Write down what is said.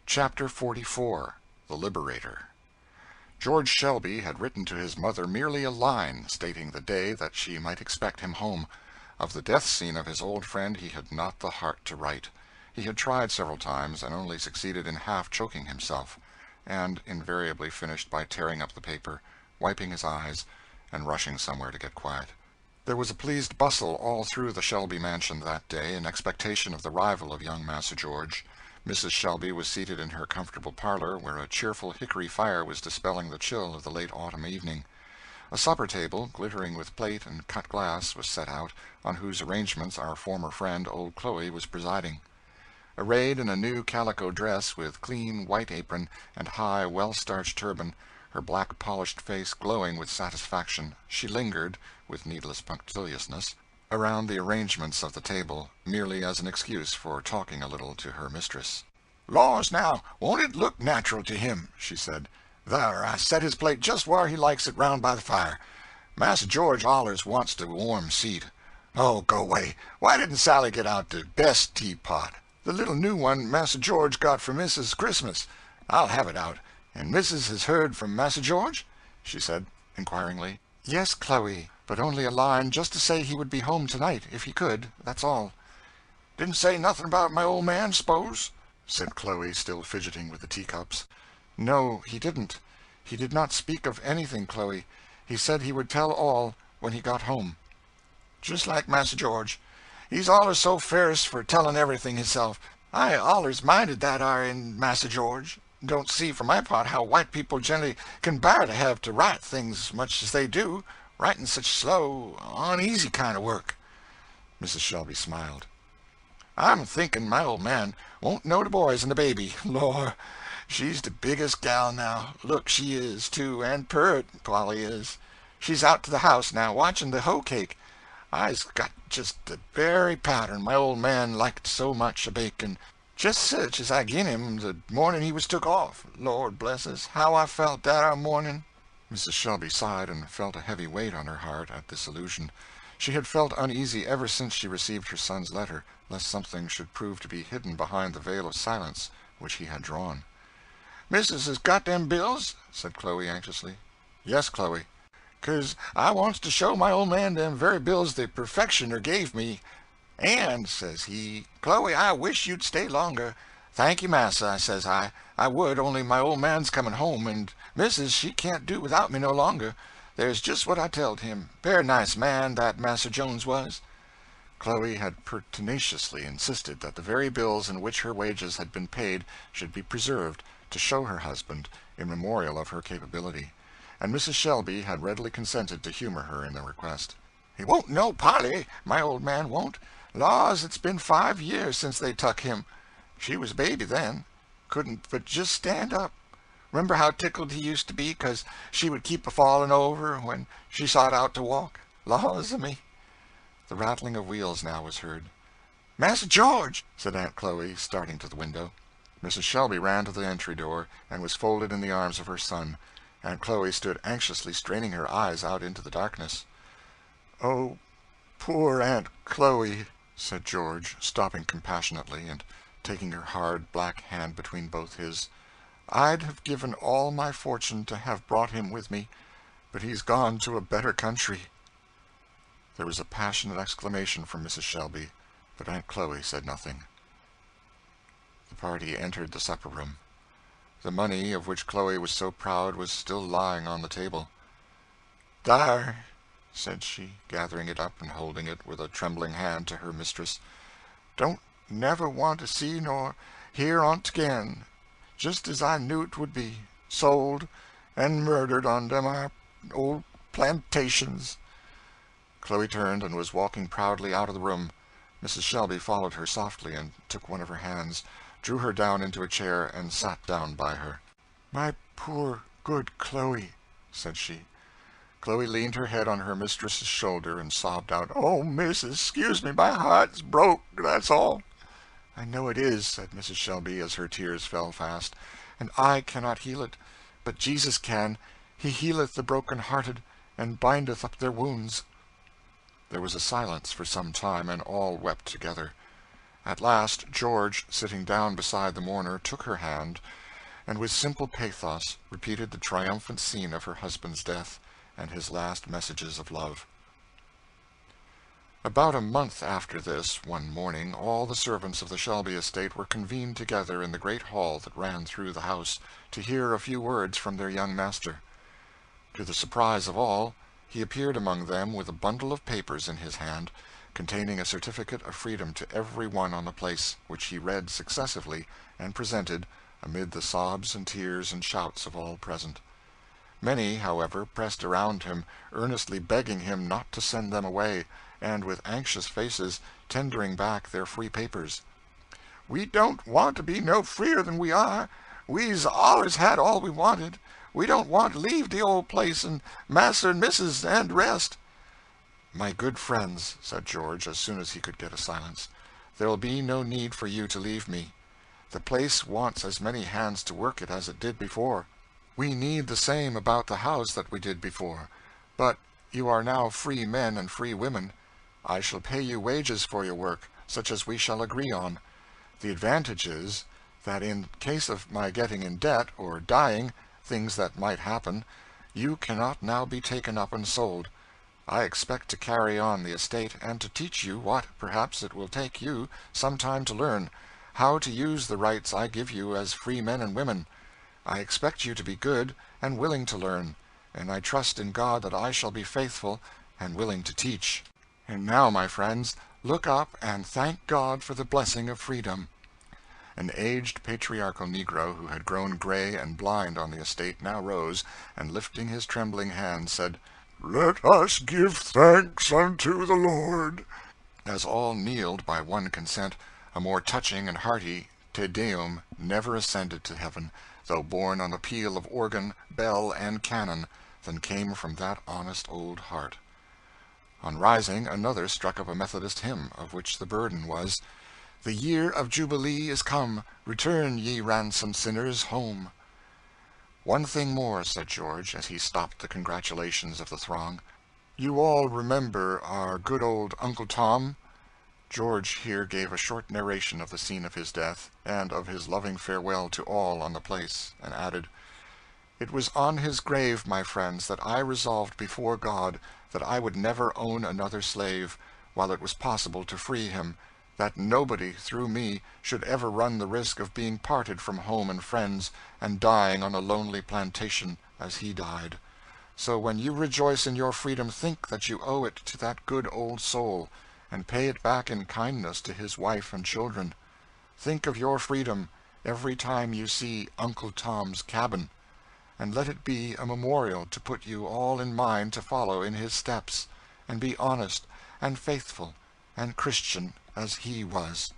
Chapter 44 The Liberator. George Shelby had written to his mother merely a line, stating the day that she might expect him home. Of the death scene of his old friend he had not the heart to write. He had tried several times, and only succeeded in half choking himself, and invariably finished by tearing up the paper, wiping his eyes, and rushing somewhere to get quiet. There was a pleased bustle all through the Shelby mansion that day in expectation of the arrival of young Massa George. Mrs. Shelby was seated in her comfortable parlor, where a cheerful hickory fire was dispelling the chill of the late autumn evening. A supper table, glittering with plate and cut glass, was set out, on whose arrangements our former friend, old Chloe, was presiding. Arrayed in a new calico dress, with clean white apron and high, well-starched turban, her black polished face glowing with satisfaction, she lingered, with needless punctiliousness, around the arrangements of the table, merely as an excuse for talking a little to her mistress. "Laws, now, won't it look natural to him?" she said. "Thar, I set his plate just whar he likes it, round by the fire. Massa George allers wants the warm seat. Oh, go away. Why didn't Sally get out the best teapot? The little new one Massa George got for Mrs. Christmas. I'll have it out. And Mrs. has heard from Massa George?" she said, inquiringly. "Yes, Chloe, but only a line, just to say he would be home tonight, if he could, that's all." "Didn't say nothing about my old man, s'pose?" said Chloe, still fidgeting with the teacups. "No, he didn't. He did not speak of anything, Chloe. He said he would tell all when he got home." "Just like Massa George. He's allers so fierce for telling everything hisself. I allers minded that are in Massa George. Don't see, for my part, how white people generally can bear to have to write things much as they do, writing such slow, uneasy kind of work." Mrs. Shelby smiled. "I'm thinking my old man won't know the boys and the baby. Lor, she's the biggest gal now. Look, she is, too, and pert, Polly is. She's out to the house now, watching the hoe cake. I's got just the very pattern my old man liked so much a baking, just such as I gin him the morning he was took off. Lord bless us, how I felt that our morning!" Mrs. Shelby sighed, and felt a heavy weight on her heart at this allusion. She had felt uneasy ever since she received her son's letter, lest something should prove to be hidden behind the veil of silence which he had drawn. "Missus has got them bills?" said Chloe, anxiously. "Yes, Chloe." "'Cause I wants to show my old man them very bills the perfectioner gave me. And, says he, 'Chloe, I wish you'd stay longer.' 'Thank you, massa,' says I would, only my old man's coming home, and missus, she can't do without me no longer. There's just what I telled him. Very nice man, that Massa Jones was." Chloe had pertinaciously insisted that the very bills in which her wages had been paid should be preserved, to show her husband, in memorial of her capability, and Mrs. Shelby had readily consented to humor her in the request. "He won't know Polly, my old man won't. Laws, it's been 5 years since they tuck him. She was a baby then. Couldn't but just stand up. Remember how tickled he used to be 'cause she would keep a-falling over when she sot out to walk? Laws a me!" The rattling of wheels now was heard. "Massa George!" said Aunt Chloe, starting to the window. Mrs. Shelby ran to the entry door, and was folded in the arms of her son. Aunt Chloe stood anxiously straining her eyes out into the darkness. "Oh, poor Aunt Chloe!" said George, stopping compassionately, and taking her hard black hand between both his. "I'd have given all my fortune to have brought him with me, but he's gone to a better country." There was a passionate exclamation from Mrs. Shelby, but Aunt Chloe said nothing. The party entered the supper-room. The money of which Chloe was so proud was still lying on the table. "Dar," said she, gathering it up and holding it with a trembling hand to her mistress. "Don't never want to see nor hear on't again. Just as I knew 't would be. Sold and murdered on them our old plantations." Chloe turned and was walking proudly out of the room. Mrs. Shelby followed her softly, and took one of her hands, drew her down into a chair, and sat down by her. "My poor, good Chloe," said she. Chloe leaned her head on her mistress's shoulder, and sobbed out, "Oh, missus, excuse me, my heart's broke, that's all." "I know it is," said Mrs. Shelby, as her tears fell fast, "and I cannot heal it, but Jesus can. He healeth the broken-hearted, and bindeth up their wounds." There was a silence for some time, and all wept together. At last George, sitting down beside the mourner, took her hand, and with simple pathos repeated the triumphant scene of her husband's death and his last messages of love. About a month after this, one morning, all the servants of the Shelby estate were convened together in the great hall that ran through the house, to hear a few words from their young master. To the surprise of all, he appeared among them with a bundle of papers in his hand, containing a certificate of freedom to every one on the place, which he read successively, and presented, amid the sobs and tears and shouts of all present. Many, however, pressed around him, earnestly begging him not to send them away, and with anxious faces tendering back their free papers. "We don't want to be no freer than we are. We's allers had all we wanted. We don't want to leave the old place, and Master and Missus and the rest." "My good friends," said George, as soon as he could get a silence, "there'll be no need for you to leave me. The place wants as many hands to work it as it did before. We need the same about the house that we did before. But you are now free men and free women. I shall pay you wages for your work, such as we shall agree on. The advantage is, that in case of my getting in debt, or dying, things that might happen, you cannot now be taken up and sold. I expect to carry on the estate, and to teach you what, perhaps, it will take you some time to learn, how to use the rights I give you as free men and women. I expect you to be good, and willing to learn, and I trust in God that I shall be faithful and willing to teach. And now, my friends, look up and thank God for the blessing of freedom." An aged patriarchal negro, who had grown gray and blind on the estate, now rose, and lifting his trembling hand, said, "Let us give thanks unto the Lord." As all kneeled by one consent, a more touching and hearty Te Deum never ascended to heaven, though borne on the peal of organ, bell, and cannon, than came from that honest old heart. On rising, another struck up a Methodist hymn, of which the burden was, "The year of Jubilee is come, return, ye ransomed sinners, home." "One thing more," said George, as he stopped the congratulations of the throng. "You all remember our good old Uncle Tom?" George here gave a short narration of the scene of his death, and of his loving farewell to all on the place, and added, "It was on his grave, my friends, that I resolved before God that I would never own another slave, while it was possible to free him, that nobody, through me, should ever run the risk of being parted from home and friends, and dying on a lonely plantation, as he died. So when you rejoice in your freedom, think that you owe it to that good old soul, and pay it back in kindness to his wife and children. Think of your freedom every time you see Uncle Tom's cabin, and let it be a memorial to put you all in mind to follow in his steps, and be honest and faithful and Christian as he was."